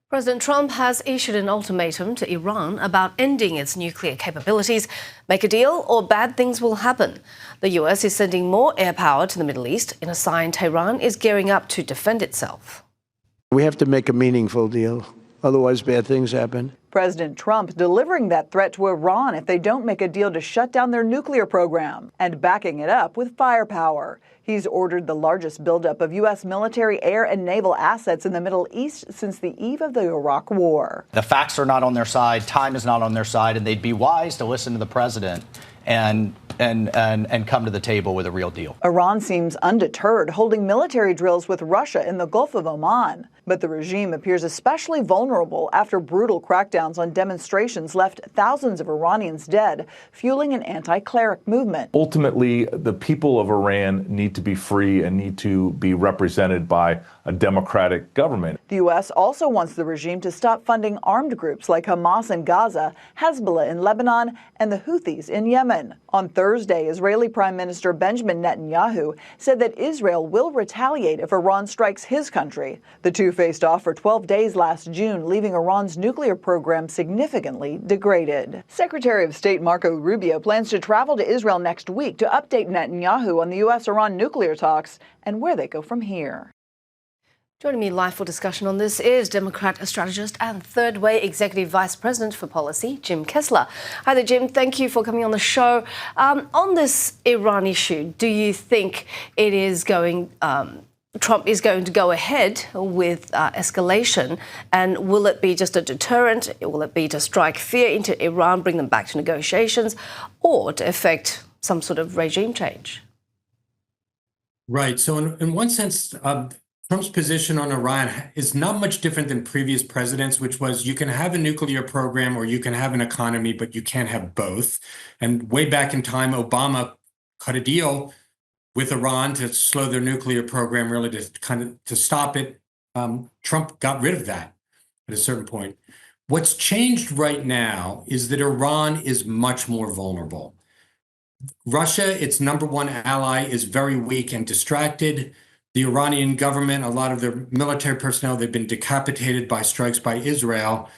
President Trump has issued an ultimatum to Iran about ending its nuclear capabilities. Make a deal or bad things will happen. The US is sending more air power to the Middle East in a sign Tehran is gearing up to defend itself. We have to make a meaningful deal. Otherwise, bad things happen. President Trump delivering that threat to Iran if they don't make a deal to shut down their nuclear program and backing it up with firepower. He's ordered the largest buildup of U.S. military, air, and naval assets in the Middle East since the eve of the Iraq War. The facts are not on their side. Time is not on their side, and they'd be wise to listen to the president and come to the table with a real deal. Iran seems undeterred, holding military drills with Russia in the Gulf of Oman. But the regime appears especially vulnerable after brutal crackdowns on demonstrations left thousands of Iranians dead, fueling an anti-cleric movement. Ultimately, the people of Iran need to be free and need to be represented by a democratic government. The U.S. also wants the regime to stop funding armed groups like Hamas in Gaza, Hezbollah in Lebanon, and the Houthis in Yemen. On Thursday, Israeli Prime Minister Benjamin Netanyahu said that Israel will retaliate if Iran strikes his country. The two faced off for 12 days last June, leaving Iran's nuclear program significantly degraded. Secretary of State Marco Rubio plans to travel to Israel next week to update Netanyahu on the U.S.-Iran nuclear talks and where they go from here. Joining me live for discussion on this is Democrat strategist and Third Way Executive Vice President for Policy, Jim Kessler. Hi there, Jim. Thank you for coming on the show. On this Iran issue, do you think it is Trump is going to go ahead with escalation, and will it be just a deterrent? Will it be to strike fear into Iran, bring them back to negotiations, or to effect some sort of regime change? Right. So in one sense, Trump's position on Iran is not much different than previous presidents, which was you can have a nuclear program or you can have an economy, but you can't have both. And way back in time, Obama cut a deal with Iran to slow their nuclear program, really to stop it. Trump got rid of that at a certain point. What's changed right now is that Iran is much more vulnerable. Russia, its number one ally, is very weak and distracted. The Iranian government, a lot of their military personnel, they've been decapitated by strikes by Israel.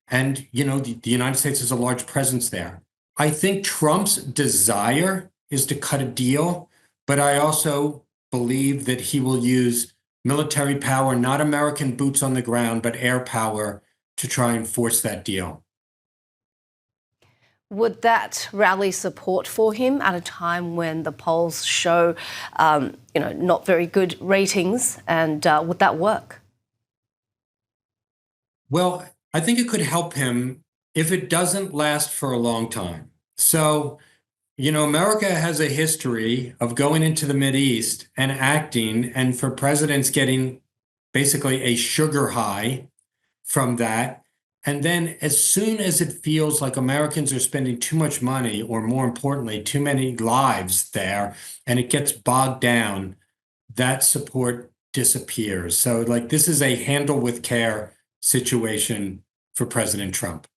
And, the United States has a large presence there. I think Trump's desire is to cut a deal, but I also believe that he will use military power, not American boots on the ground, but air power to try and force that deal. Would that rally support for him at a time when the polls show, not very good ratings? And would that work? Well, I think it could help him if it doesn't last for a long time. So, America has a history of going into the Mideast and acting, and for presidents getting basically a sugar high from that. And then as soon as it feels like Americans are spending too much money, or more importantly, too many lives there, and it gets bogged down, that support disappears. So this is a handle with care situation for President Trump.